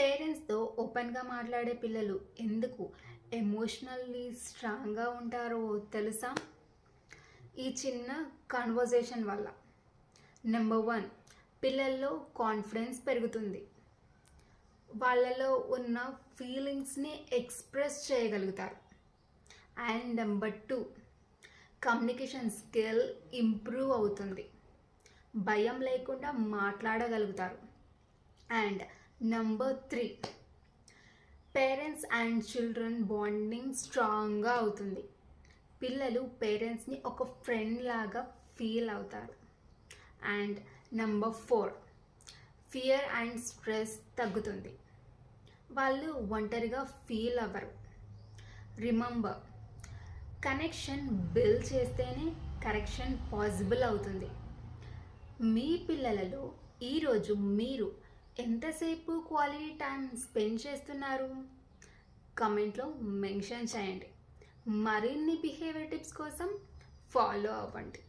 పేరెంట్స్‌తో ఓపెన్‌గా మాట్లాడే పిల్లలు ఎందుకు ఎమోషనల్లీ స్ట్రాంగ్‌గా ఉంటారో తెలుసా? ఈ చిన్న కన్వర్జేషన్ వల్ల. నెంబర్ 1, పిల్లల్లో కాన్ఫిడెన్స్ పెరుగుతుంది. వాళ్ళలో ఉన్న ఫీలింగ్స్‌ని ఎక్స్‌ప్రెస్ చేయగలుగుతారు. And number 2, communication skill improve అవుతుంది. భయం లేకుండా మాట్లాడగలుగుతారు. And number 3, parents and children bonding స్ట్రాంగ్గా అవుతుంది. పిల్లలు పేరెంట్స్ని ఒక ఫ్రెండ్ లాగా ఫీల్ అవుతారు. And number 4, fear and stress తగ్గుతుంది. వాళ్ళు ఒంటరిగా ఫీల్ అవ్వరు. రిమెంబర్, కనెక్షన్ బిల్డ్ చేస్తేనే కరెక్షన్ పాసిబుల్ అవుతుంది. మీ పిల్లలలో ఈరోజు మీరు ఎంతసేపు క్వాలిటీ టైం స్పెండ్ చేస్తున్నారు? కమెంట్లో మెన్షన్ చేయండి. మరిన్ని బిహేవియర్ టిప్స్ కోసం ఫాలో అవ్వండి.